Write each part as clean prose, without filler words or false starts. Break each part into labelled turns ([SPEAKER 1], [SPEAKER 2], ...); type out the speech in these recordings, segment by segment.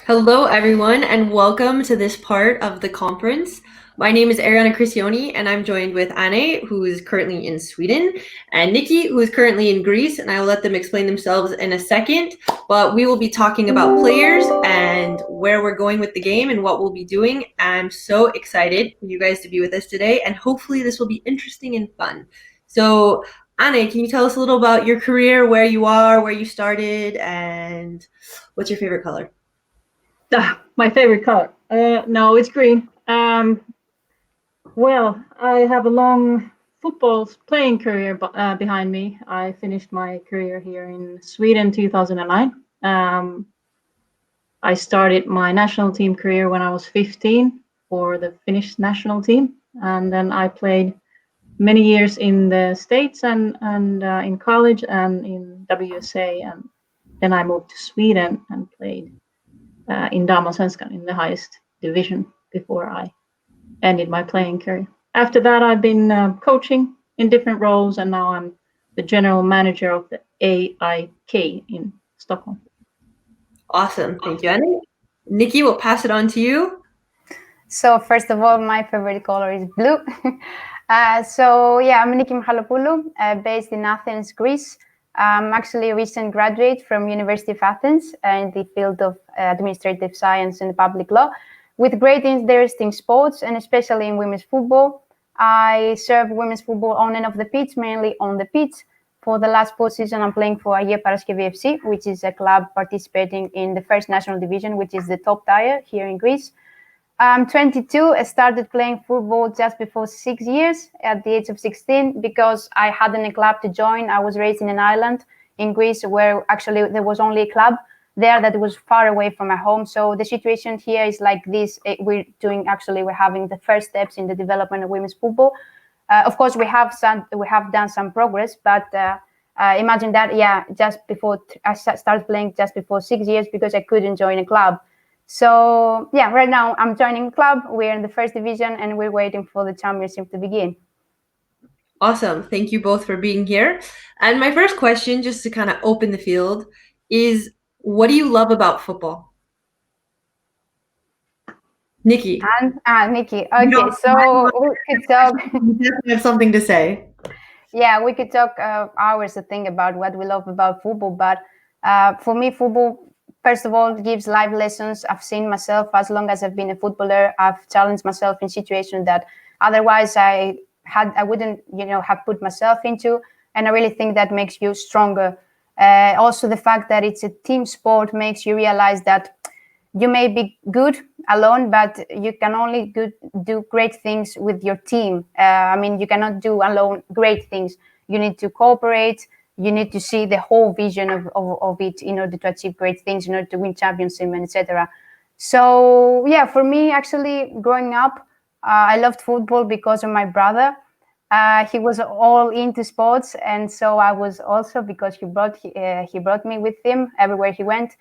[SPEAKER 1] Hello, everyone, and welcome to this part of the conference. My name is Arianna Criscione, and I'm joined with Anne, who is currently in Sweden, and Niki, who is currently in Greece, and I will let them explain themselves in a second. But we will be talking about players and where we're going with the game and what we'll be doing. I'm so excited for you guys to be with us today, and hopefully this will be interesting and fun. So, Anne, can you tell us a little about your career, where you are, where you started, and what's your favorite color?
[SPEAKER 2] My favorite color. No, it's green. Well, I have a long football playing career behind me. I finished my career here in Sweden 2009. I started my national team career when I was 15 for the Finnish national team, and then I played many years in the States and in college and in WSA, and then I moved to Sweden and played in Damallsvenskan in the highest division before I ended my playing career. After that, I've been coaching in different roles, and now I'm the general manager of the AIK in Stockholm.
[SPEAKER 1] Awesome. Thank you, Annie. Niki, we'll pass it on to you.
[SPEAKER 3] So first of all, my favorite color is blue. I'm Niki Michalopoulou, based in Athens, Greece. I'm actually a recent graduate from University of Athens in the field of administrative science and public law, with great interest in sports and especially in women's football. I serve women's football on and off the pitch, mainly on the pitch. For the last 4 seasons, I'm playing for Agia Paraskevi FC, which is a club participating in the first national division, which is the top tier here in Greece. I'm 22. I started playing football just before 6 years at the age of 16 because I hadn't a club to join. I was raised in an island in Greece where actually there was only a club there that was far away from my home. So the situation here is like this. We're having the first steps in the development of women's football. Of course, we have done some progress, but imagine that, I started playing just before 6 years because I couldn't join a club. So right now I'm joining a club. We're in the first division and we're waiting for the championship to begin.
[SPEAKER 1] Awesome. Thank you both for being here. And my first question, just to kind of open the field, is what do you love about football? Niki.
[SPEAKER 3] Niki. Okay, so we could talk.
[SPEAKER 1] You definitely have something to say.
[SPEAKER 3] Yeah, we could talk hours to think about what we love about football. But for me, football, first of all, gives life lessons. I've seen myself as long as I've been a footballer. I've challenged myself in situations that otherwise I wouldn't, have put myself into. And I really think that makes you stronger. Also, the fact that it's a team sport makes you realize that you may be good alone, but you can only do great things with your team. You cannot do alone great things. You need to cooperate. You need to see the whole vision of it in order to achieve great things, in order to win championships, etc. So, for me, actually, growing up, I loved football because of my brother. He was all into sports, and so I was also, because he brought me with him everywhere he went.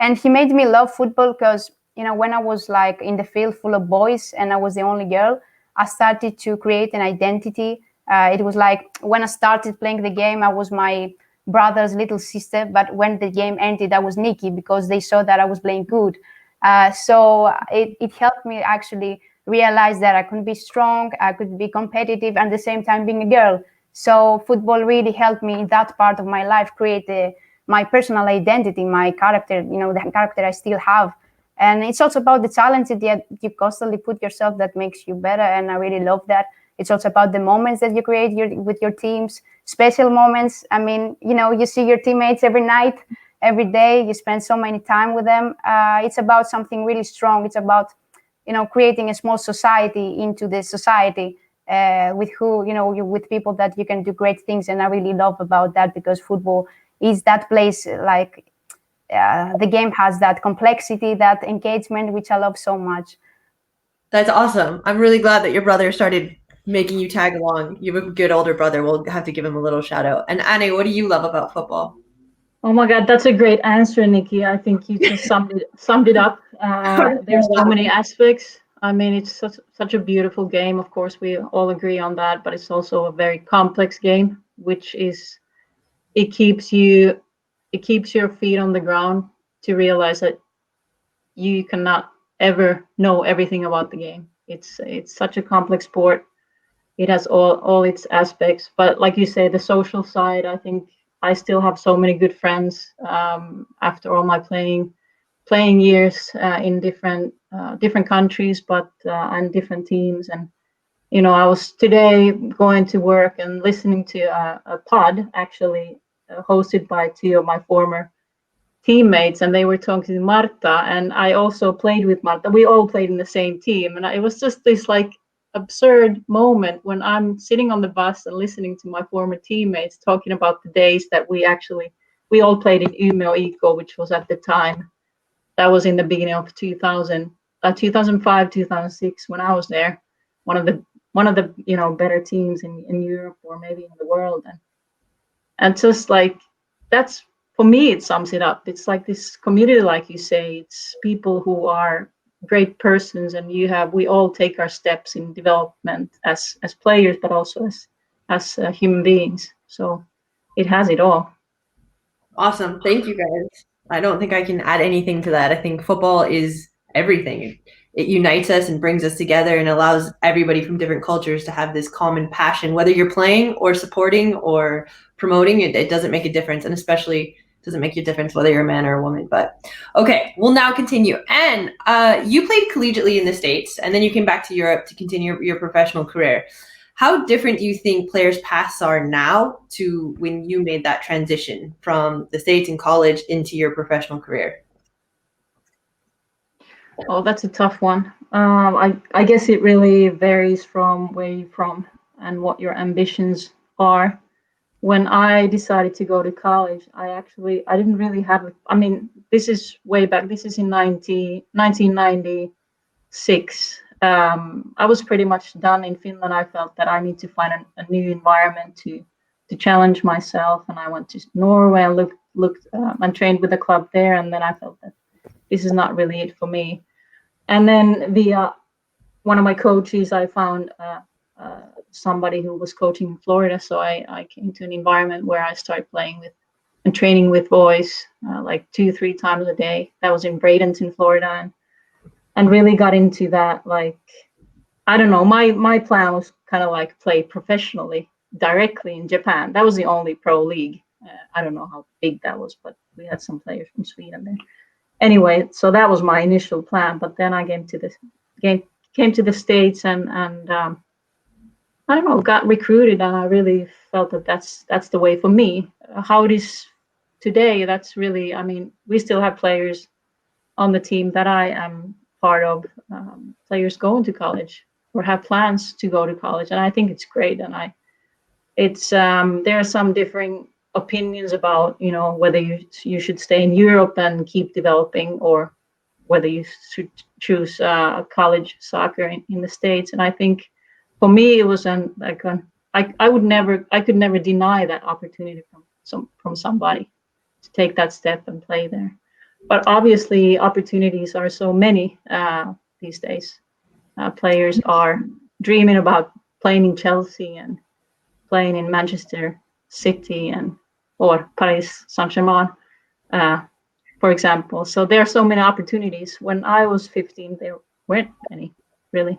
[SPEAKER 3] And he made me love football because, when I was like in the field full of boys and I was the only girl, I started to create an identity. It was like when I started playing the game, I was my brother's little sister. But when the game ended, I was Niki because they saw that I was playing good. So it helped me actually realize that I could be strong, I could be competitive, and at the same time being a girl. So football really helped me in that part of my life create my personal identity, my character, the character I still have. And it's also about the challenges that you constantly put yourself that makes you better. And I really love that. It's also about the moments that you create with your teams, special moments. You see your teammates every night, every day. You spend so many time with them. It's about something really strong. It's about, creating a small society into the society with people that you can do great things. And I really love about that because football is that place, the game has that complexity, that engagement, which I love so much.
[SPEAKER 1] That's awesome. I'm really glad that your brother started making you tag along. You have a good older brother. We'll have to give him a little shout out. And Anne, what do you love about football?
[SPEAKER 2] Oh my God, that's a great answer, Niki. I think you just summed it up. There's so many aspects. It's such a beautiful game. Of course, we all agree on that, but it's also a very complex game, which is it keeps your feet on the ground to realize that you cannot ever know everything about the game. It's such a complex sport. It has all its aspects, but like you say, the social side, I think I still have so many good friends after all my playing years in different countries, but and different teams. And I was today going to work and listening to a pod actually hosted by two of my former teammates, and they were talking to Marta, and I also played with Marta. We all played in the same team, and it was just this like absurd moment when I'm sitting on the bus and listening to my former teammates talking about the days that we all played in Umeå Eco, which was at the time, that was in the beginning of 2005, 2006 when I was there, one of the better teams in Europe or maybe in the world, and just like that's, for me, it sums it up. It's like this community, like you say, it's people who are great persons, and we all take our steps in development as players, but also as human beings. So it has it all.
[SPEAKER 1] Awesome. Thank you, guys. I don't think I can add anything to that. I think football is everything. It unites us and brings us together and allows everybody from different cultures to have this common passion, whether you're playing or supporting or promoting it. It doesn't make a difference, and especially doesn't make a difference whether you're a man or a woman. But okay, we'll now continue. And you played collegiately in the States, and then you came back to Europe to continue your professional career. How different do you think players' paths are now to when you made that transition from the States and college into your professional career?
[SPEAKER 2] Oh, that's a tough one. I guess it really varies from where you're from and what your ambitions are. When I decided to go to college, I didn't really have, this is way back, this is in 1996. I was pretty much done in Finland. I felt that I need to find a new environment to challenge myself, and I went to Norway and looked and trained with a club there, and then I felt that this is not really it for me. And then via one of my coaches, I found somebody who was coaching in Florida, so I came to an environment where I started playing with and training with boys like 2-3 times a day. That was in Bradenton, Florida, and really got into that. Like, I don't know, my plan was kind of like play professionally directly in Japan. That was the only pro league. I don't know how big that was, but we had some players from Sweden there. Anyway, so that was my initial plan. But then I came to the States and I don't know, got recruited, and I really felt that that's the way for me. How it is today, that's really, we still have players on the team that I am part of, players going to college or have plans to go to college, and I think it's great. And there are some differing opinions about whether you should stay in Europe and keep developing, or whether you should choose college soccer in the States. And I think for me it was I could never deny that opportunity from somebody to take that step and play there. But obviously opportunities are so many these days. Players are dreaming about playing in Chelsea and playing in Manchester City or Paris Saint-Germain, for example. So there are so many opportunities. When I was 15, there weren't any, really.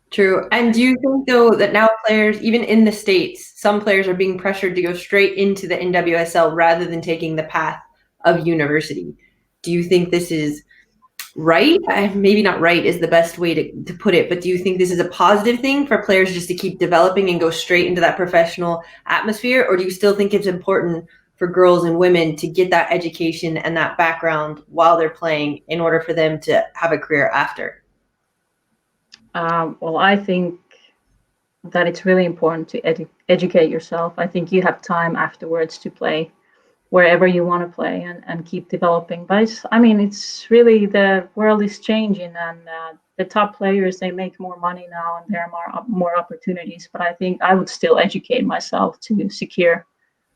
[SPEAKER 1] True. And do you think, though, that now players, even in the States, some players are being pressured to go straight into the NWSL rather than taking the path of university? Do you think this is right? Maybe not right is the best way to put it, but do you think this is a positive thing for players just to keep developing and go straight into that professional atmosphere? Or do you still think it's important for girls and women to get that education and that background while they're playing in order for them to have a career after?
[SPEAKER 2] Well, I think that it's really important to educate yourself. I think you have time afterwards to play wherever you want to play and keep developing. But it's really, the world is changing, and the top players, they make more money now, and there are more opportunities. But I think I would still educate myself to secure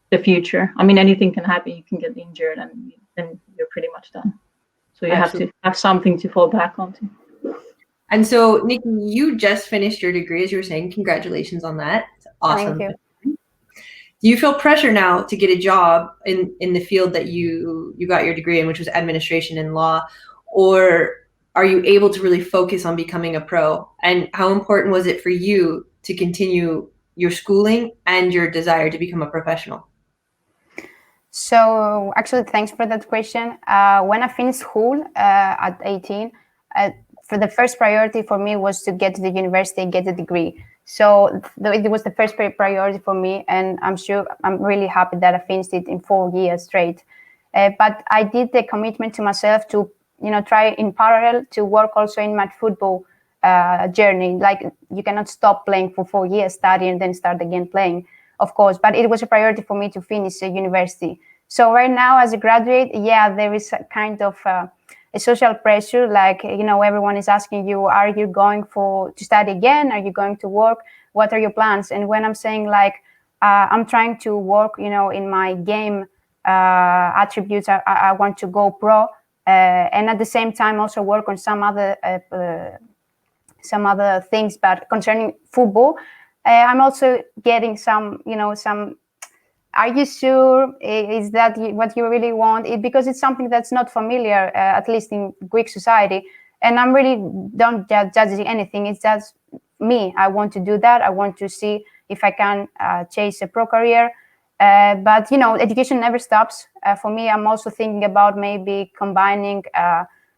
[SPEAKER 2] the future. Anything can happen. You can get injured, and then you're pretty much done. So you Absolutely. Have to have something to fall back onto.
[SPEAKER 1] And so, Niki, you just finished your degree, as you were saying. Congratulations on that. It's awesome.
[SPEAKER 3] Thank you.
[SPEAKER 1] Do you feel pressure now to get a job in the field that you got your degree in, which was administration and law? or are you able to really focus on becoming a pro? And how important was it for you to continue your schooling and your desire to become a professional?
[SPEAKER 3] So actually, thanks for that question. When I finished school at 18, for the first priority for me was to get to the university and get a degree. So it was the first priority for me, and I'm really happy that I finished it in 4 years straight. But I did the commitment to myself to, try in parallel to work also in my football journey. Like, you cannot stop playing for 4 years, study, and then start again playing, of course. But it was a priority for me to finish university. So right now, as a graduate, there is a kind of a social pressure. Like, everyone is asking you, are you going to study again? Are you going to work? What are your plans? And when I'm saying, like, I'm trying to work, in my game attributes, I want to go pro, and at the same time also work on some other things. But concerning football, I'm also getting some, are you sure? Is that what you really want? Because it's something that's not familiar, at least in Greek society. And I'm really don't judging anything. It's just me. I want to do that. I want to see if I can chase a pro career. But education never stops. For me, I'm also thinking about maybe combining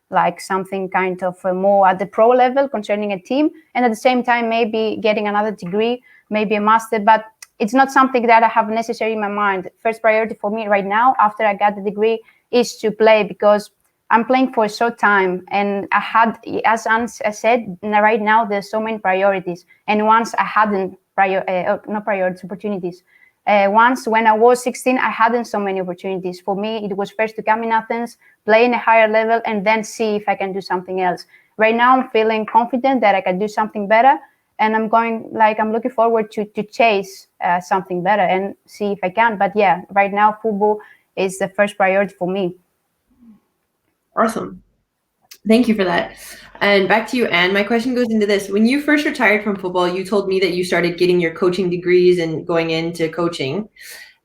[SPEAKER 3] like something kind of more at the pro level concerning a team, and at the same time maybe getting another degree, maybe a master. But it's not something that I have necessarily in my mind. First priority for me right now, after I got the degree, is to play, because I'm playing for a short time. And I had, as I said, right now there's so many priorities. And once I hadn't not priorities, opportunities. Once when I was 16, I hadn't so many opportunities. For me, it was first to come in Athens, play in a higher level, and then see if I can do something else. Right now, I'm feeling confident that I can do something better. And I'm looking forward to chase something better and see if I can. But right now, football is the first priority for me.
[SPEAKER 1] Awesome. Thank you for that. And back to you, Anne. My question goes into this. When you first retired from football, you told me that you started getting your coaching degrees and going into coaching.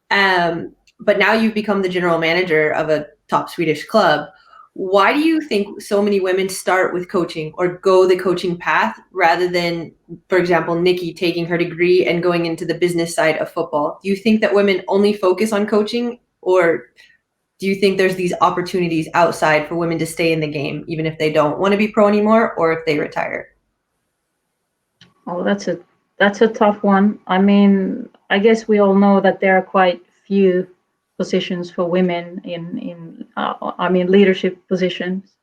[SPEAKER 1] But now you've become the general manager of a top Swedish club. Why do you think so many women start with coaching or go the coaching path rather than, for example, Niki taking her degree and going into the business side of football? Do you think that women only focus on coaching, or do you think there's these opportunities outside for women to stay in the game, even if they don't want to be pro anymore or if they retire?
[SPEAKER 2] Oh, that's a tough one. I mean, I guess we all know that there are quite few positions for women in leadership positions.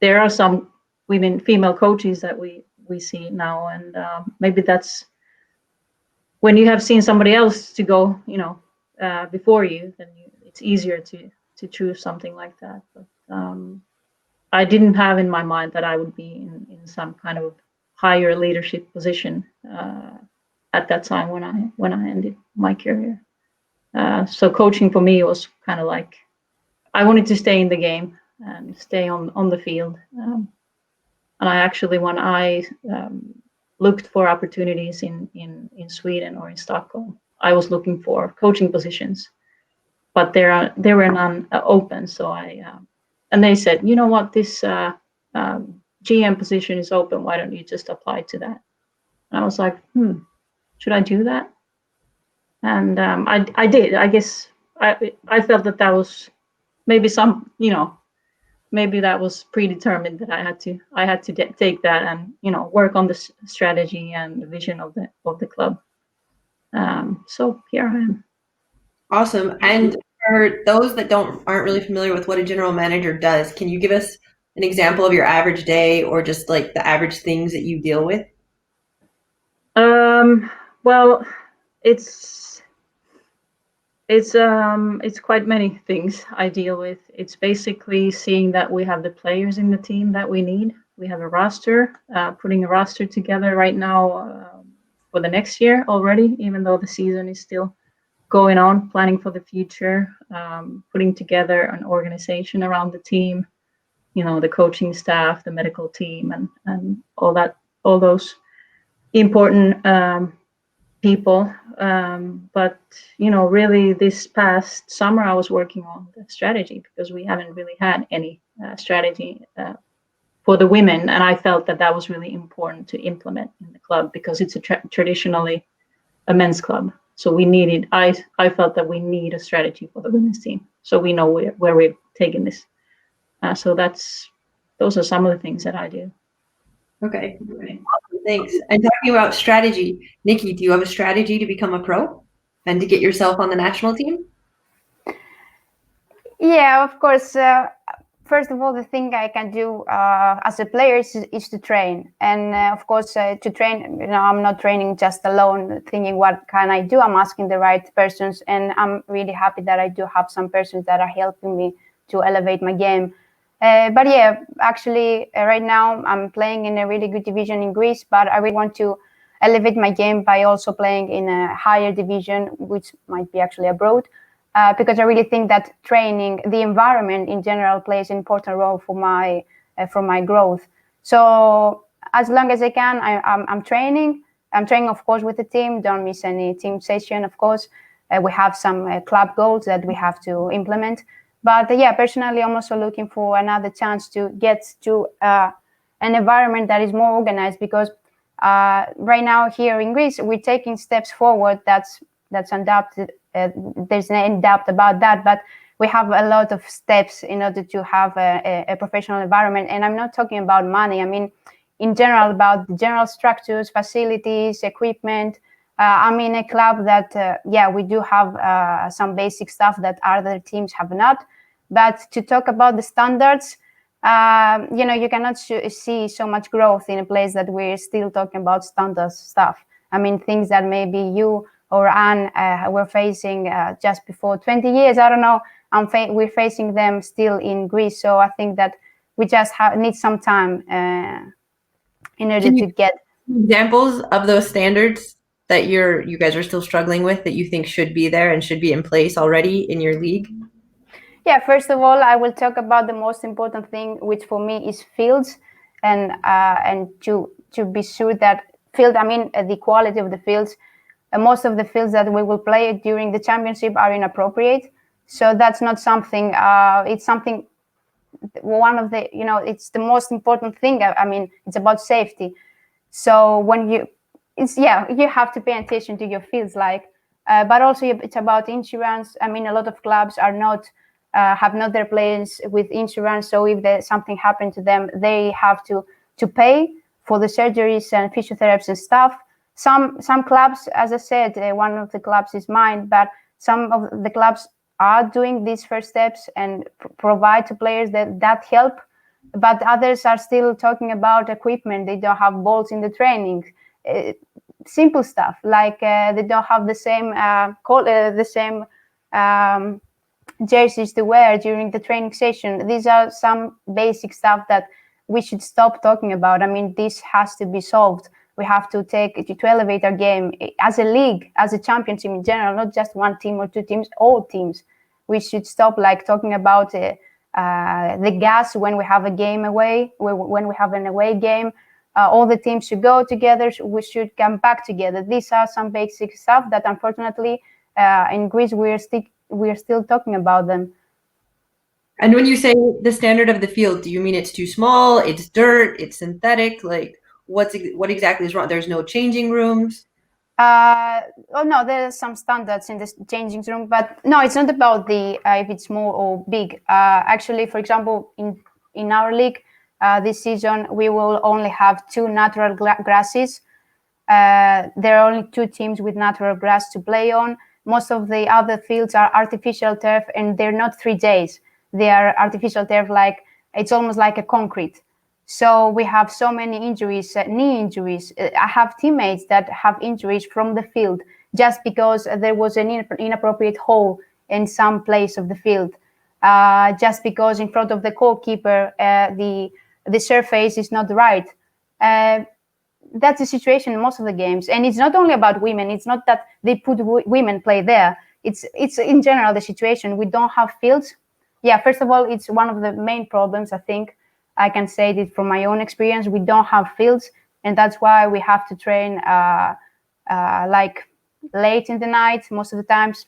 [SPEAKER 2] There are some female coaches that we see now, and maybe that's when you have seen somebody else to go, before you, then it's easier to choose something like that. But I didn't have in my mind that I would be in some kind of higher leadership position at that time when I ended my career. So coaching for me was kind of like, I wanted to stay in the game and stay on the field. And I actually, when I looked for opportunities in Sweden or in Stockholm, I was looking for coaching positions, but there were none open. So and they said, you know what, this GM position is open. Why don't you just apply to that? And I was like, should I do that? And I did. I guess I felt that was maybe maybe that was predetermined, that I had to take that and work on the strategy and the vision of the club. So here I am.
[SPEAKER 1] Awesome. And for those that aren't really familiar with what a general manager does, can you give us an example of your average day, or just like the average things that you deal with?
[SPEAKER 2] Well, it's quite many things I deal with. It's basically seeing that we have the players in the team that we need. We have a roster, putting a roster together right now for the next year already, even though the season is still going on, planning for the future, putting together an organization around the team, the coaching staff, the medical team, and all those important people. But really this past summer I was working on the strategy, because we haven't really had any strategy for the women, and I felt that was really important to implement in the club, because it's traditionally a men's club. So we needed, I felt that we need a strategy for the women's team, so we know where we're taking this. So those are some of the things that I do.
[SPEAKER 1] Okay, awesome, thanks. And talking about strategy, Niki, do you have a strategy to become a pro and to get yourself on the national team?
[SPEAKER 3] Yeah, of course. First of all, the thing I can do as a player is to train. And of course, to train, I'm not training just alone, thinking what can I do. I'm asking the right persons, and I'm really happy that I do have some persons that are helping me to elevate my game. But yeah, actually, right now I'm playing in a really good division in Greece, but I really want to elevate my game by also playing in a higher division, which might be actually abroad. Because I really think that training, the environment in general, plays an important role for my growth. So as long as I can, I'm training. I'm training, of course, with the team. Don't miss any team session, of course. We have some club goals that we have to implement. But yeah, personally, I'm also looking for another chance to get to an environment that is more organized, because right now here in Greece, we're taking steps forward that's undoubted. There's no doubt about that, but we have a lot of steps in order to have a professional environment. And I'm not talking about money. I mean, in general, about the general structures, facilities, equipment. I'm in a club that, we do have some basic stuff that other teams have not. But to talk about the standards, you cannot see so much growth in a place that we're still talking about standards stuff. I mean, things that maybe you or Anne were facing just before 20 years. I don't know. We're facing them still in Greece. So I think that we just need some time in order to get
[SPEAKER 1] examples of those standards that you guys are still struggling with, that you think should be there and should be in place already in your league?
[SPEAKER 3] Yeah, first of all, I will talk about the most important thing, which for me is fields, and to be sure that the quality of the fields. Most of the fields that we will play during the championship are inappropriate. So that's not something, it's something, one of the, it's the most important thing. I mean, it's about safety. So when you have to pay attention to your fields, but also it's about insurance. I mean, a lot of clubs are not, have not their players with insurance. So if something happened to them, they have to pay for the surgeries and physiotherapies and stuff. Some clubs, as I said, one of the clubs is mine, but some of the clubs are doing these first steps and provide to players that help. But others are still talking about equipment. They don't have balls in the training. Simple stuff, like they don't have the same jerseys to wear during the training session. These are some basic stuff that we should stop talking about. I mean, this has to be solved. We have to elevate our game as a league, as a championship in general, not just one team or two teams, all teams. We should stop talking about the gas when we have a game away, when we have an away game. All the teams should go together. We should come back together. These are some basic stuff that, unfortunately, in Greece we're still talking about them.
[SPEAKER 1] And when you say the standard of the field, do you mean it's too small, it's dirt, it's synthetic? What exactly is wrong? There's no changing rooms?
[SPEAKER 3] No, there are some standards in the changing room, but no, it's not about the if it's small or big. Actually, for example, in our league this season, we will only have 2 natural grasses. There are only 2 teams with natural grass to play on. Most of the other fields are artificial turf, and they're not 3Js. They are artificial turf, it's almost like a concrete. So we have so many injuries, knee injuries. I have teammates that have injuries from the field just because there was an inappropriate hole in some place of the field. Just because in front of the goalkeeper, the surface is not right. That's the situation in most of the games. And it's not only about women. It's not that they put women play there. It's in general the situation. We don't have fields. Yeah, first of all, it's one of the main problems, I think. I can say this from my own experience. We don't have fields, and that's why we have to train late in the night most of the times.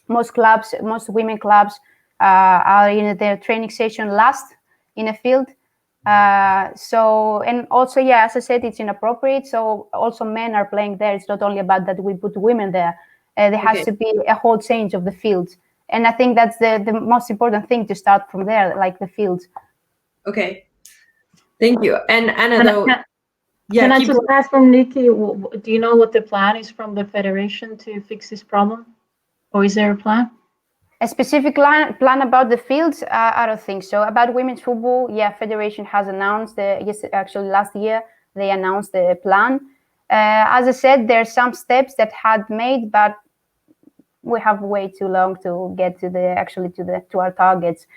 [SPEAKER 3] Most women clubs are in their training session last in a field. So, and also, yeah, as I said, it's inappropriate. So also men are playing there. It's not only about that we put women there. There has to be a whole change of the fields. And I think that's the most important thing, to start from there, like the fields.
[SPEAKER 1] Okay. Thank you. And Anna, though,
[SPEAKER 2] can I just ask from Niki, do you know what the plan is from the federation to fix this problem? Or is there a plan?
[SPEAKER 3] A specific plan about the fields? I don't think so. About women's football, yeah, federation has announced, actually last year, they announced the plan. As I said, there are some steps that had made, but we have way too long to get to our targets.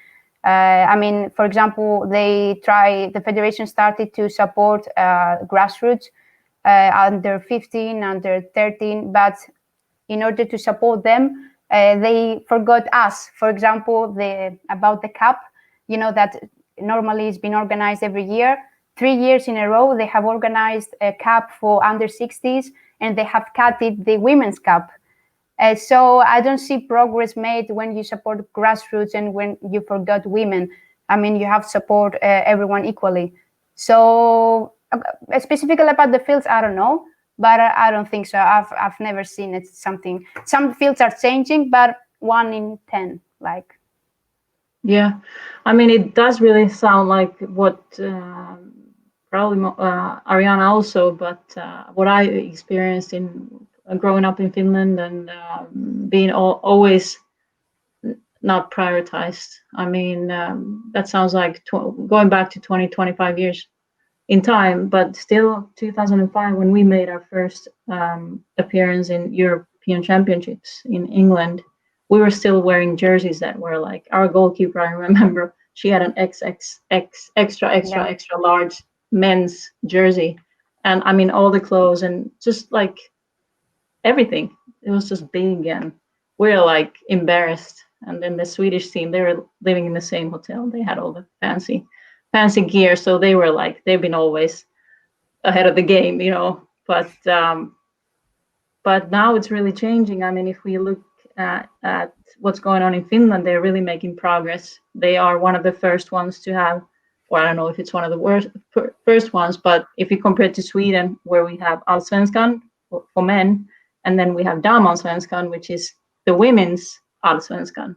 [SPEAKER 3] I mean, for example, the federation started to support grassroots under 15, under 13, but in order to support them, they forgot us. For example, about the cup, that normally has been organized every year. 3 years in a row, they have organized a cup for under 60s, and they have cut it the women's cup. So I don't see progress made when you support grassroots and when you forgot women. I mean, you have to support everyone equally. So specifically about the fields, I don't know, but I don't think so. I've never seen it. Some fields are changing, but 1 in 10, like.
[SPEAKER 2] Yeah, I mean, it does really sound like what probably Arianna also, but what I experienced in growing up in Finland and being always not prioritized. I mean, that sounds like going back to 25 years in time, but still 2005 when we made our first appearance in European Championships in England, we were still wearing jerseys that were like, our goalkeeper, I remember, she had an extra large men's jersey. And I mean, all the clothes and just like everything, it was just big, and we were like embarrassed. And then the Swedish team, they were living in the same hotel. They had all the fancy gear, so they were like, they've been always ahead of the game, But now it's really changing. I mean, if we look at what's going on in Finland, they're really making progress. They are one of the first ones to have, or I don't know if it's one of the first ones, but if you compare it to Sweden, where we have Allsvenskan for men, and then we have Damallsvenskan, which is the women's Allsvenskan.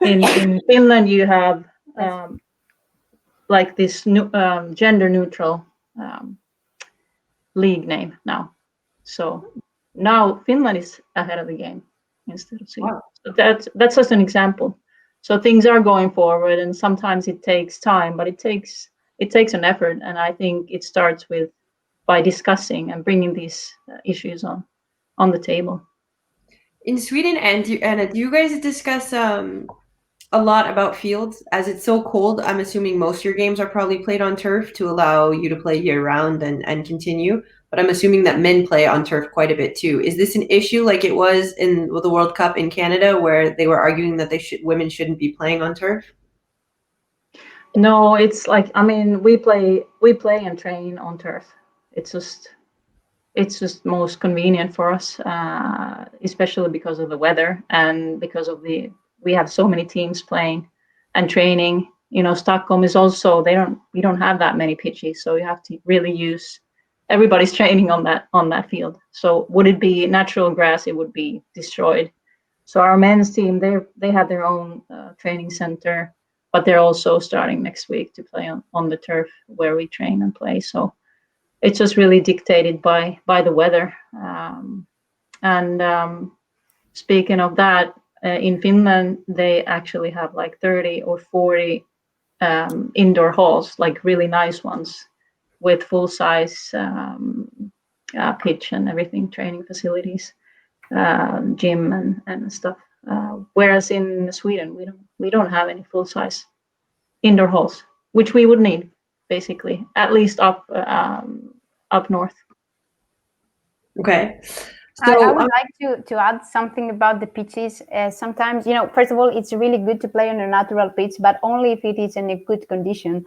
[SPEAKER 2] In Finland, you have like this gender neutral league name now. So now Finland is ahead of the game instead of Sweden. Wow. So that's just an example. So things are going forward, and sometimes it takes time, but it takes an effort. And I think it starts by discussing and bringing these issues on the table.
[SPEAKER 1] In Sweden, Anna, do you guys discuss a lot about fields? As it's so cold, I'm assuming most of your games are probably played on turf to allow you to play year round and continue. But I'm assuming that men play on turf quite a bit too. Is this an issue like it was in the World Cup in Canada, where they were arguing that women shouldn't be playing on turf?
[SPEAKER 2] No, it's like, I mean, we play and train on turf. It's just most convenient for us, especially because of the weather and because of we have so many teams playing and training. Stockholm is also, we don't have that many pitches, so you have to really use everybody's training on that field. So would it be natural grass, it would be destroyed. So our men's team, they have their own training center, but they're also starting next week to play on the turf where we train and play. So it's just really dictated by the weather. Speaking of that, in Finland, they actually have like 30 or 40 indoor halls, like really nice ones with full size pitch and everything, training facilities, gym and stuff. Whereas in Sweden, we don't have any full size indoor halls, which we would need basically, at least up north.
[SPEAKER 1] Okay.
[SPEAKER 3] So I would like to add something about the pitches. Sometimes, first of all, it's really good to play on a natural pitch, but only if it is in a good condition.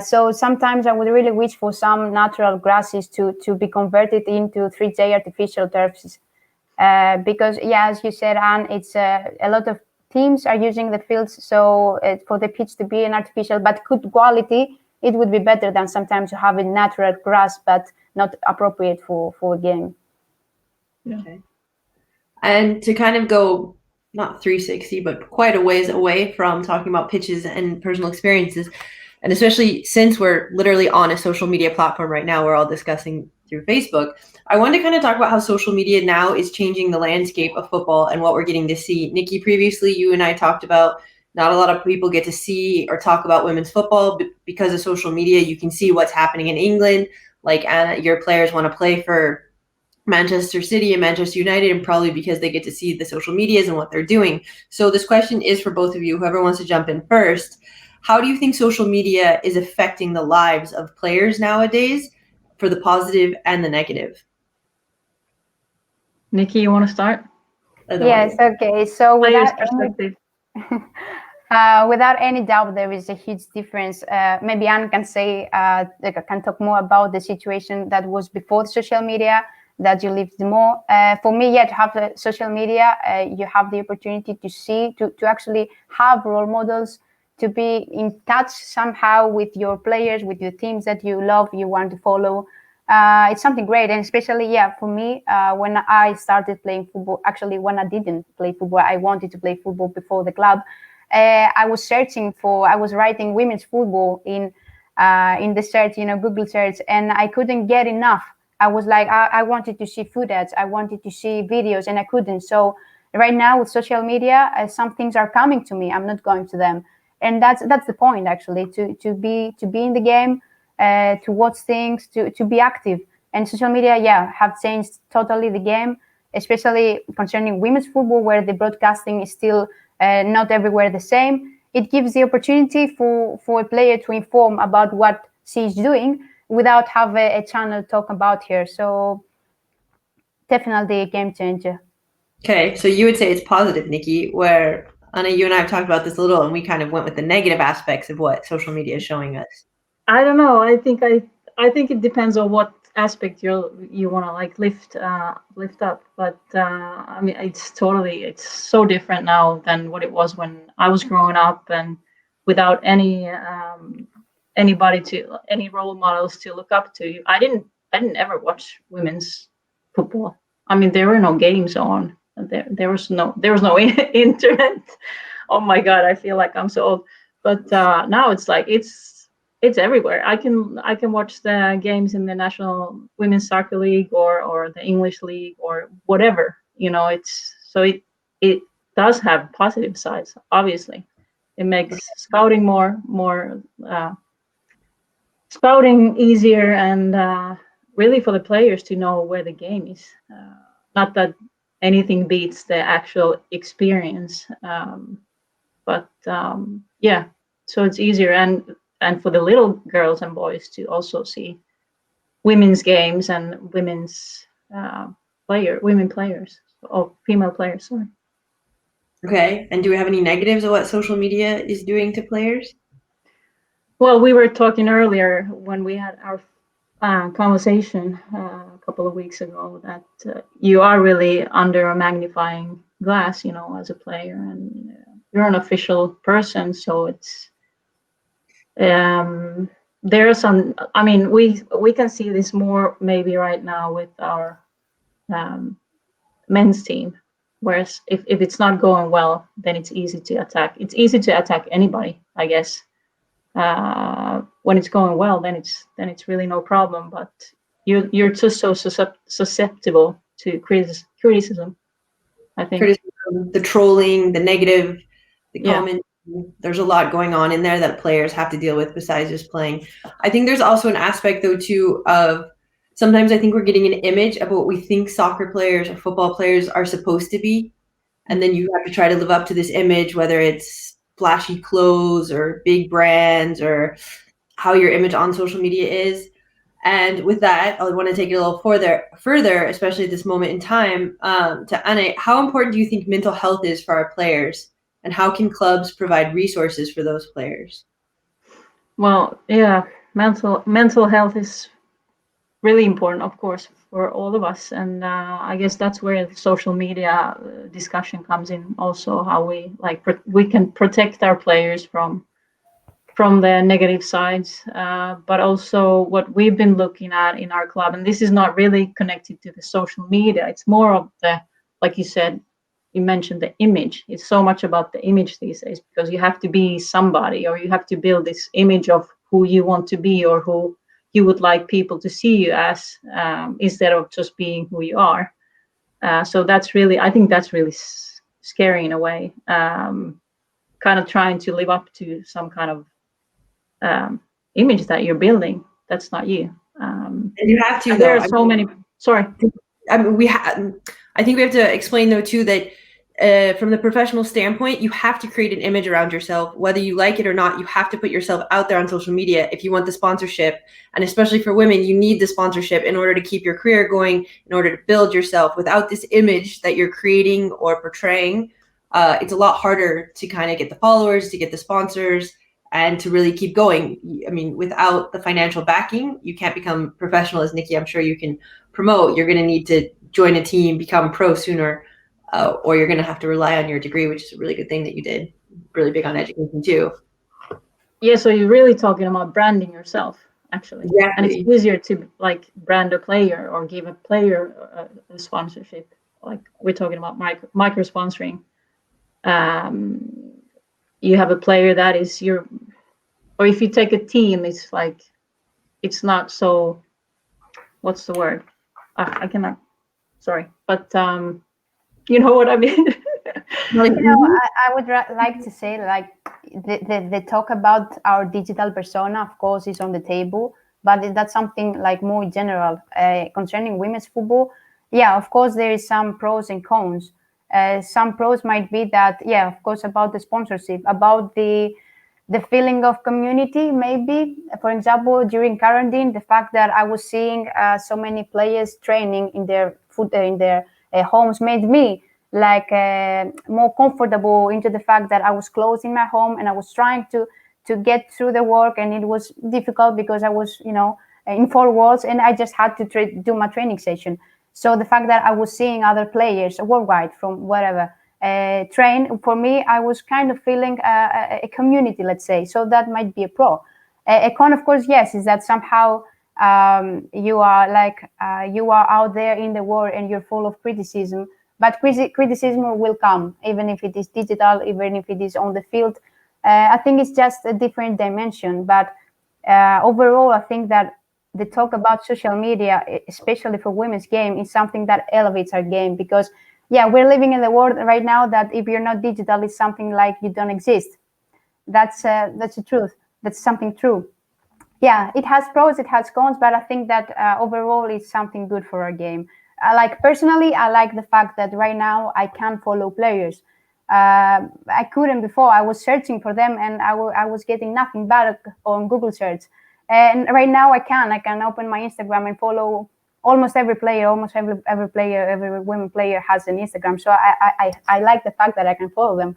[SPEAKER 3] So sometimes I would really wish for some natural grasses to be converted into 3J artificial turfs. Because, yeah, as you said, Anne, it's a lot of teams are using the fields, so for the pitch to be an artificial, but good quality, it would be better than sometimes having natural grass, but not appropriate for a game.
[SPEAKER 2] Yeah.
[SPEAKER 1] Okay. And to kind of go not 360, but quite a ways away from talking about pitches and personal experiences, and especially since we're literally on a social media platform right now, we're all discussing through Facebook. I wanted to kind of talk about how social media now is changing the landscape of football and what we're getting to see. Niki, previously you and I talked about not a lot of people get to see or talk about women's football because of social media. You can see what's happening in England. Like Anna, your players want to play for Manchester City and Manchester United, and probably because they get to see the social medias and what they're doing. So this question is for both of you, whoever wants to jump in first. How do you think social media is affecting the lives of players nowadays, for the positive and the negative?
[SPEAKER 2] Niki, you want to start?
[SPEAKER 3] Yes, okay. So
[SPEAKER 2] Players' perspective.
[SPEAKER 3] Without any doubt, there is a huge difference. Maybe Anne can say, can talk more about the situation that was before social media, that you lived more. For me, to have social media, you have the opportunity to see, to actually have role models, to be in touch somehow with your players, with your teams that you love, you want to follow. It's something great, and especially, for me, when I started playing football, actually when I didn't play football, I wanted to play football before the club. I was writing women's football in the search, Google search, and I couldn't get enough. I was like, I wanted to see footage, I wanted to see videos, and I couldn't. So right now with social media, some things are coming to me. I'm not going to them, and that's the point, actually, to be in the game, to watch things, to be active. And social media, have changed totally the game, especially concerning women's football, where the broadcasting is still not everywhere the same. It gives the opportunity for a player to inform about what she's doing without have a channel talk about her. So definitely a game changer.
[SPEAKER 1] Okay, so you would say it's positive, Niki, where Anna, you and I have talked about this a little, and we kind of went with the negative aspects of what social media is showing us.
[SPEAKER 2] I don't know. I think it depends on what aspect you want to like lift up. But I mean, it's so different now than what it was when I was growing up, and without any any role models to look up to. I didn't ever watch women's football. I mean, there were no games on. There was no internet. Oh my God, I feel like I'm so old. But now it's like it's everywhere. I can watch the games in the National Women's Soccer League or the English League or whatever. It does have positive sides. Obviously, it makes scouting scouting easier, and really for the players to know where the game is. Not that anything beats the actual experience, but so it's easier, and for the little girls and boys to also see women's games and women's women players or female players. Sorry.
[SPEAKER 1] Okay, and do we have any negatives of what social media is doing to players?
[SPEAKER 2] Well, we were talking earlier when we had our conversation a couple of weeks ago that you are really under a magnifying glass, as a player, and you're an official person, so it's there are some. I mean, we can see this more maybe right now with our men's team, whereas if it's not going well, then it's easy to attack. It's easy to attack anybody, I guess. When it's going well, then it's really no problem. But you're just so susceptible to criticism. I think
[SPEAKER 1] criticism, the trolling, the negative, the comment. There's a lot going on in there that players have to deal with besides just playing. I think there's also an aspect, though, too, of sometimes I think we're getting an image of what we think soccer players or football players are supposed to be. And then you have to try to live up to this image, whether it's flashy clothes or big brands or how your image on social media is. And with that, I want to take it a little further, especially at this moment in time, to Anna. How important do you think mental health is for our players? And how can clubs provide resources for those players?
[SPEAKER 2] Well, yeah, mental health is really important, of course, for all of us, and I guess that's where the social media discussion comes in. Also, how we we can protect our players from the negative sides, but also what we've been looking at in our club, and this is not really connected to the social media. It's more of the, like you said, you mentioned the image. It's so much about the image these days, because you have to be somebody, or you have to build this image of who you want to be, or who you would like people to see you as, instead of just being who you are. So that's really, I think that's really scary in a way. Kind of trying to live up to some kind of image that you're building that's not you.
[SPEAKER 1] And you have to,
[SPEAKER 2] and there are so many. Sorry.
[SPEAKER 1] I mean, I think we have to explain though too that from the professional standpoint, you have to create an image around yourself, whether you like it or not. You have to put yourself out there on social media if you want the sponsorship, and especially for women, you need the sponsorship in order to keep your career going, in order to build yourself. Without this image that you're creating or portraying, it's a lot harder to kind of get the followers, to get the sponsors, and to really keep going. I mean, without the financial backing, you can't become professional, as Niki, I'm sure you can promote. You're going to need to join a team, become pro sooner, or you're going to have to rely on your degree, which is a really good thing that you did. Really big on education too.
[SPEAKER 2] Yeah, so you're really talking about branding yourself, actually.
[SPEAKER 1] Exactly.
[SPEAKER 2] And it's easier to like brand a player or give a player a sponsorship. Like we're talking about micro sponsoring. You have a player that is your, or if you take a team, it's like, it's not so, what's the word? I cannot, sorry, but you know what I mean?
[SPEAKER 3] I would like to say, like, the talk about our digital persona, of course, is on the table, but that's something like more general concerning women's football. Yeah, of course, there is some pros and cons. Some pros might be that, yeah, of course, about the sponsorship, about the feeling of community, maybe. For example, during quarantine, the fact that I was seeing so many players training in their homes made me like more comfortable into the fact that I was close in my home, and I was trying to get through the work, and it was difficult because I was, in four walls, and I just had to do my training session. So the fact that I was seeing other players worldwide from wherever train, for me, I was kind of feeling a community, let's say. So that might be a pro. A con, of course, yes, is that somehow you are out there in the world and you're full of criticism. But criticism will come, even if it is digital, even if it is on the field. I think it's just a different dimension. But overall, I think that the talk about social media, especially for women's game, is something that elevates our game, because, yeah, we're living in the world right now that if you're not digital, it's something like you don't exist. That's the truth. That's something true. Yeah, it has pros, it has cons, but I think that overall it's something good for our game. Personally, I like the fact that right now I can follow players. I couldn't before. I was searching for them, and I was getting nothing back on Google search. And right now I can open my Instagram and follow almost every player. Almost every player, every women player has an Instagram. So I like the fact that I can follow them.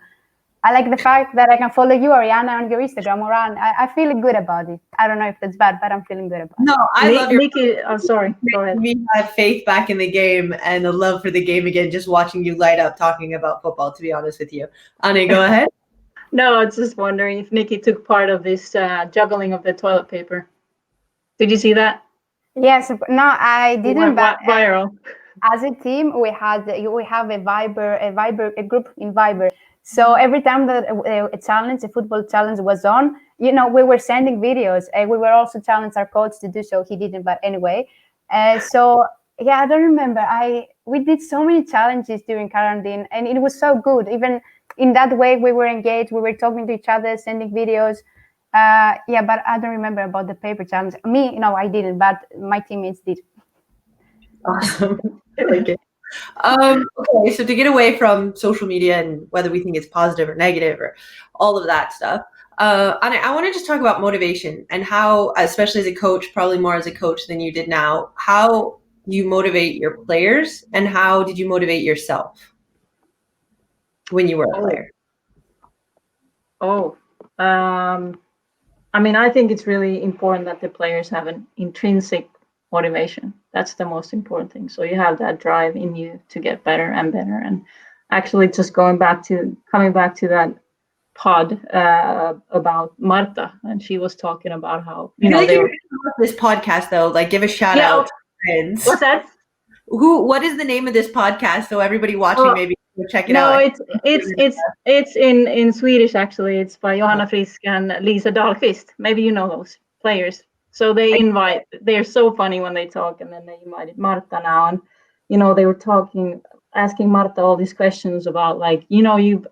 [SPEAKER 3] I like the fact that I can follow you, Arianna, on your Instagram, or I feel good about it. I don't know if that's bad, but I'm feeling good about it.
[SPEAKER 1] No, I love your
[SPEAKER 2] Niki. I'm sorry. Go ahead.
[SPEAKER 1] We have faith back in the game and the love for the game again, just watching you light up talking about football, to be honest with you. Annie, go ahead.
[SPEAKER 2] No, I was just wondering if Niki took part of this juggling of the toilet paper. Did you see that?
[SPEAKER 3] Yes. No, I didn't.
[SPEAKER 2] But viral.
[SPEAKER 3] As a team, we have a group in Viber. So every time that a football challenge was on, we were sending videos. We were also challenged our coach to do so. He didn't, but anyway. So yeah, I don't remember. We did so many challenges during quarantine, and it was so good. Even in that way, we were engaged. We were talking to each other, sending videos. Yeah, but I don't remember about the paper challenge. Me, no, I didn't, but my teammates did.
[SPEAKER 1] Awesome. I like it. Okay, so to get away from social media and whether we think it's positive or negative or all of that stuff, I want to just talk about motivation and how, especially as a coach, probably more as a coach than you did now, how you motivate your players, and how did you motivate yourself when you were a player?
[SPEAKER 2] I mean, I think it's really important that the players have an intrinsic motivation. That's the most important thing. So you have that drive in you to get better and better. And actually, just coming back to that pod about Marta, and she was talking about how
[SPEAKER 1] this podcast though. Like, give a shout out. Friends.
[SPEAKER 2] What's that?
[SPEAKER 1] What is the name of this podcast? So everybody watching maybe go check it out.
[SPEAKER 2] No, it's in Swedish actually. It's by Johanna Frisk and Lisa Dahlqvist. Maybe you know those players. So they're so funny when they talk, and then they invited Marta now, and they were asking Marta all these questions about, like, you've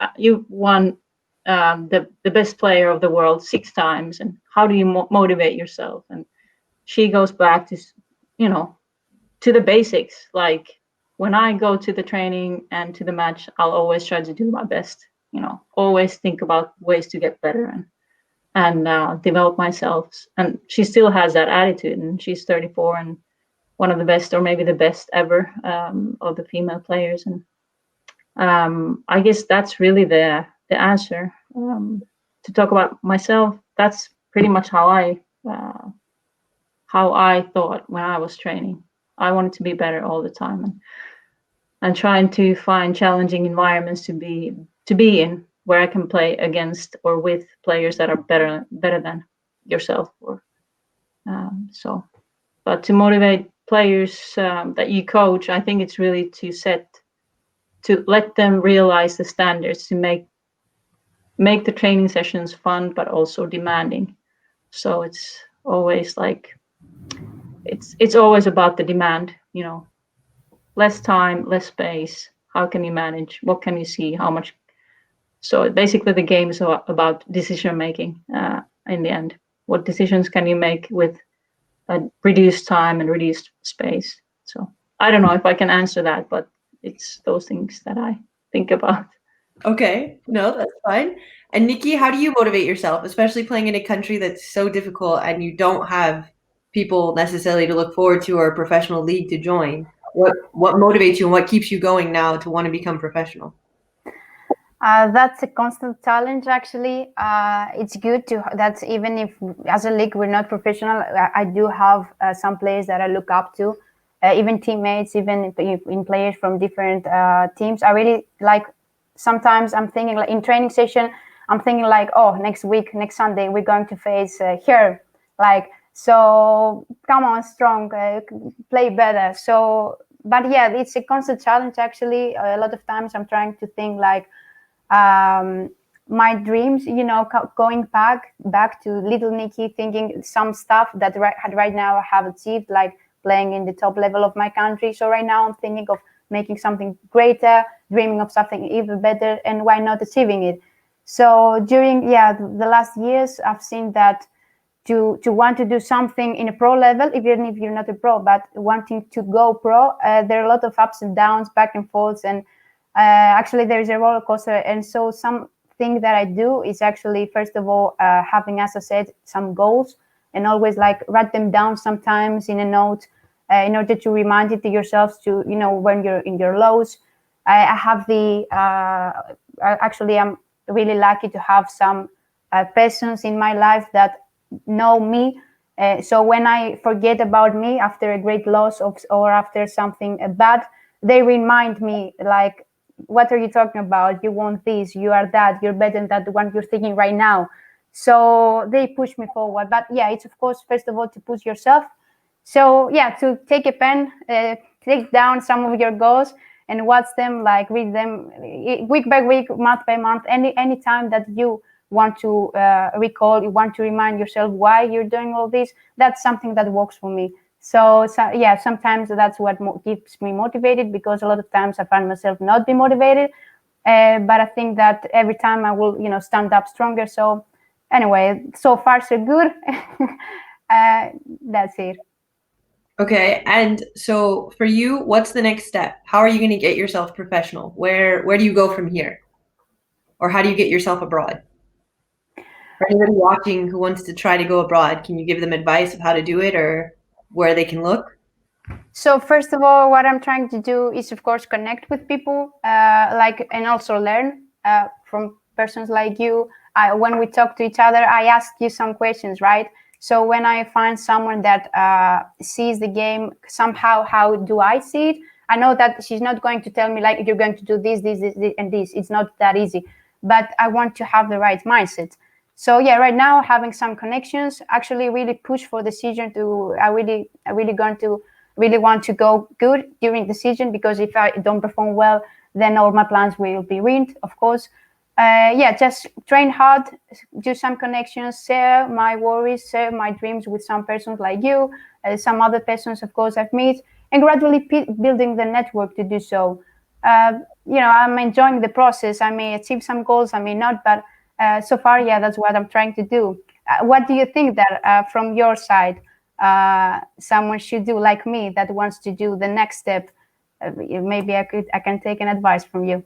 [SPEAKER 2] won the best player of the world 6 times, and how do you motivate yourself? And she goes back to to the basics. Like, when I go to the training and to the match, I'll always try to do my best, always think about ways to get better and develop myself. And she still has that attitude, and she's 34 and one of the best, or maybe the best ever, of the female players. And I guess that's really the answer. To talk about myself, that's pretty much how I thought when I was training. I wanted to be better all the time, and trying to find challenging environments to be in, where I can play against or with players that are better than yourself. But to motivate players that you coach, I think it's really to let them realize the standards, to make the training sessions fun but also demanding. So it's always like it's always about the demand, less time, less space. How can you manage? What can you see? How much? So basically the game is about decision making in the end. What decisions can you make with reduced time and reduced space? So I don't know if I can answer that, but it's those things that I think about.
[SPEAKER 1] Okay, no, that's fine. And Niki, how do you motivate yourself, especially playing in a country that's so difficult and you don't have people necessarily to look forward to or a professional league to join? What motivates you and what keeps you going now to want to become professional?
[SPEAKER 3] That's a constant challenge, actually. It's good that even if as a league we're not professional, I do have some players that I look up to, even teammates, even in players from different teams. I really like, sometimes I'm thinking, like, in training session, I'm thinking like, oh, next Sunday, we're going to face here. Like, so come on, strong, play better. So, but yeah, it's a constant challenge, actually. A lot of times I'm trying to think like, my dreams, going back to little Niki, thinking some stuff that right now I have achieved, like playing in the top level of my country. So right now I'm thinking of making something greater, dreaming of something even better, and why not achieving it? So during the last years, I've seen that to want to do something in a pro level, even if you're not a pro, but wanting to go pro, there are a lot of ups and downs, back and forths, and actually there is a roller coaster. And so something that I do is actually, first of all, having, as I said, some goals, and always like write them down sometimes in a note, in order to remind it to yourselves to, when you're in your lows. I have actually, I'm really lucky to have some persons in my life that know me. So when I forget about me after a great loss or after something bad, they remind me, like, what are you talking about? You want this, you are that, you're better than that, the one you're thinking right now. So they push me forward. But yeah, it's of course, first of all, to push yourself. So yeah, to take a pen, take down some of your goals and watch them, like read them week by week, month by month, any time that you want to recall, you want to remind yourself why you're doing all this. That's something that works for me. So yeah, sometimes that's what keeps me motivated, because a lot of times I find myself not be motivated. But I think that every time I will, stand up stronger. So anyway, so far so good. That's it.
[SPEAKER 1] Okay, and so for you, what's the next step? How are you going to get yourself professional? Where do you go from here? Or how do you get yourself abroad? For anybody watching who wants to try to go abroad, can you give them advice of how to do it or where they can look?
[SPEAKER 3] So first of all, what I'm trying to do is, of course, connect with people, and also learn from persons like you. when we talk to each other, I ask you some questions, right? So when I find someone that sees the game somehow, how do I see it? I know that she's not going to tell me like, you're going to do this, and this. It's not that easy, but I want to have the right mindset. So yeah, right now having some connections actually really push for the season to. I really want to go good during the season, because if I don't perform well, then all my plans will be ruined, of course. Yeah, just train hard, do some connections, share my worries, share my dreams with some persons like you, some other persons, of course, I've met, and gradually building the network to do so. I'm enjoying the process. I may achieve some goals, I may not, but so far, yeah, that's what I'm trying to do. What do you think that from your side, someone should do like me that wants to do the next step? Maybe I can take an advice from you.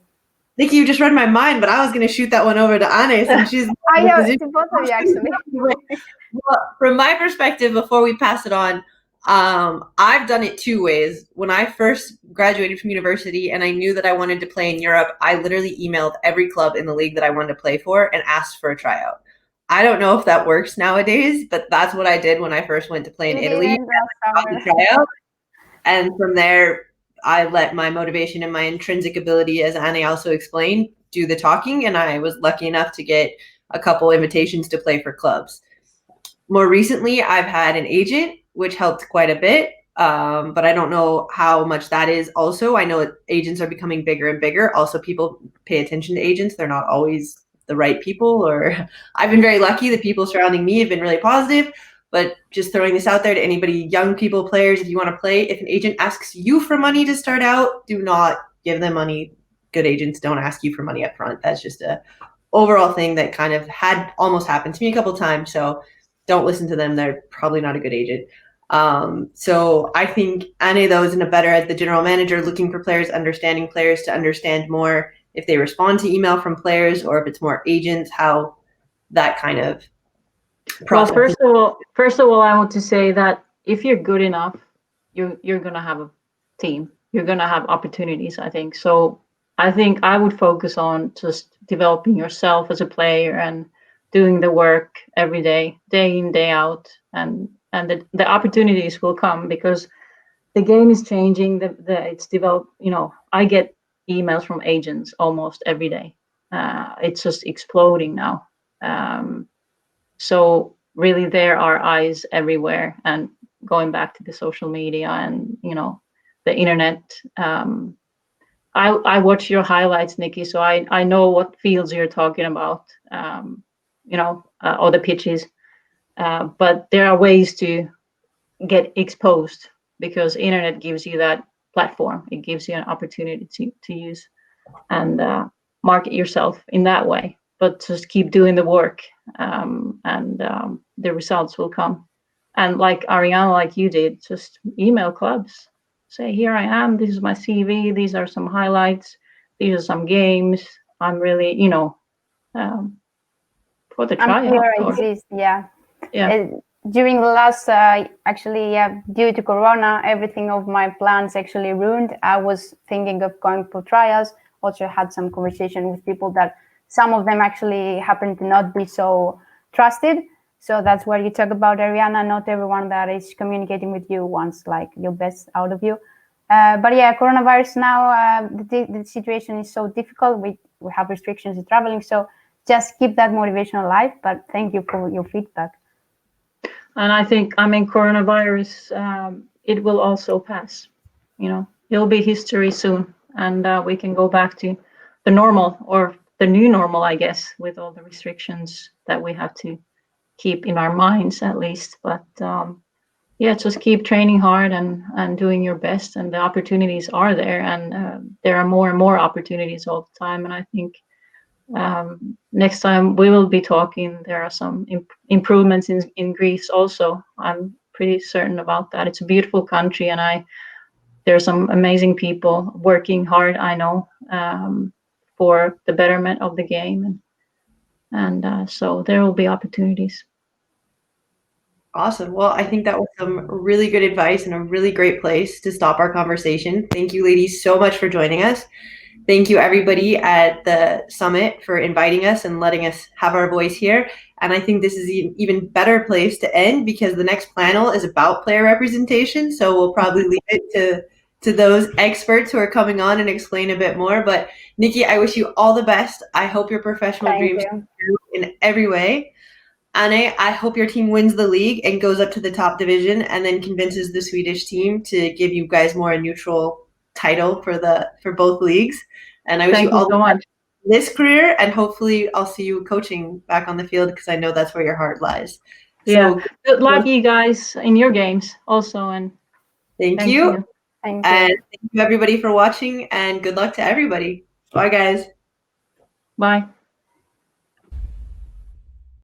[SPEAKER 1] Niki, you just read my mind, but I was going to shoot that one over to Anne, since she's.
[SPEAKER 3] I know, to both of you, actually.
[SPEAKER 1] Well, from my perspective, before we pass it on, I've done it two ways. When I first graduated from university and I knew that I wanted to play in Europe, I literally emailed every club in the league that I wanted to play for and asked for a tryout. I don't know if that works nowadays, but that's what I did when I first went to play in Italy. And from there, I let my motivation and my intrinsic ability, as Anne also explained, do the talking, and I was lucky enough to get a couple invitations to play for clubs. More recently, I've had an agent, which helped quite a bit, but I don't know how much that is also. I know agents are becoming bigger and bigger. Also, people pay attention to agents. They're not always the right people, or I've been very lucky. The people surrounding me have been really positive. But just throwing this out there to anybody, young people, players, if you want to play, if an agent asks you for money to start out, do not give them money. Good agents don't ask you for money up front. That's just a overall thing that kind of had almost happened to me a couple of times. So don't listen to them. They're probably not a good agent. So I think Anne, though, is in a better as the general manager, looking for players, understanding players to understand more if they respond to email from players or if it's more agents, how that kind of process.
[SPEAKER 2] Well, first of all, I want to say that if you're good enough, you're gonna have a team. You're gonna have opportunities, I think. So I think I would focus on just developing yourself as a player and doing the work every day in, day out, and the opportunities will come, because the game is changing. It's developed. I get emails from agents almost every day. It's just exploding now. So really, there are eyes everywhere. And going back to the social media and the internet. I watch your highlights, Niki, so I know what fields you're talking about. Or the pitches. But there are ways to get exposed, because internet gives you that platform. It gives you an opportunity to use and market yourself in that way. But just keep doing the work, and the results will come. And like Arianna, like you did, just email clubs. Say, here I am. This is my CV. These are some highlights. These are some games. I'm really, for the tryout.
[SPEAKER 3] Yeah.
[SPEAKER 2] Yeah.
[SPEAKER 3] During the last, due to Corona, everything of my plans actually ruined. I was thinking of going for trials. Also had some conversation with people that some of them actually happen to not be so trusted. So that's where you talk about, Arianna. Not everyone that is communicating with you wants like your best out of you. But yeah, coronavirus now, the situation is so difficult. We have restrictions in traveling. So just keep that motivation alive. But thank you for your feedback.
[SPEAKER 2] And I think, coronavirus, it will also pass. It'll be history soon. And we can go back to the normal, or the new normal, I guess, with all the restrictions that we have to keep in our minds at least. But just keep training hard and doing your best, and the opportunities are there, and there are more and more opportunities all the time. And I think next time we will be talking, there are some improvements in Greece also. I'm pretty certain about that. It's a beautiful country, and there are some amazing people working hard, I know, for the betterment of the game, and so there will be opportunities.
[SPEAKER 1] Awesome. Well, I think that was some really good advice and a really great place to stop our conversation. Thank you, ladies, so much for joining us. Thank you, everybody at the summit, for inviting us and letting us have our voice here. And I think this is an even better place to end because the next panel is about player representation. So we'll probably leave it to those experts who are coming on and explain a bit more. But Niki, I wish you all the best. I hope your professional dreams come true in every way. Anne, I hope your team wins the league and goes up to the top division and then convinces the Swedish team to give you guys more a neutral title for both leagues. And I wish you all
[SPEAKER 2] so much.
[SPEAKER 1] This career, and hopefully I'll see you coaching back on the field because I know that's where your heart lies.
[SPEAKER 2] Yeah.
[SPEAKER 1] So
[SPEAKER 2] good luck, you guys, in your games also. And
[SPEAKER 1] thank you.
[SPEAKER 3] Thank you.
[SPEAKER 1] And thank you everybody for watching, and good luck to everybody. Bye guys.
[SPEAKER 2] Bye.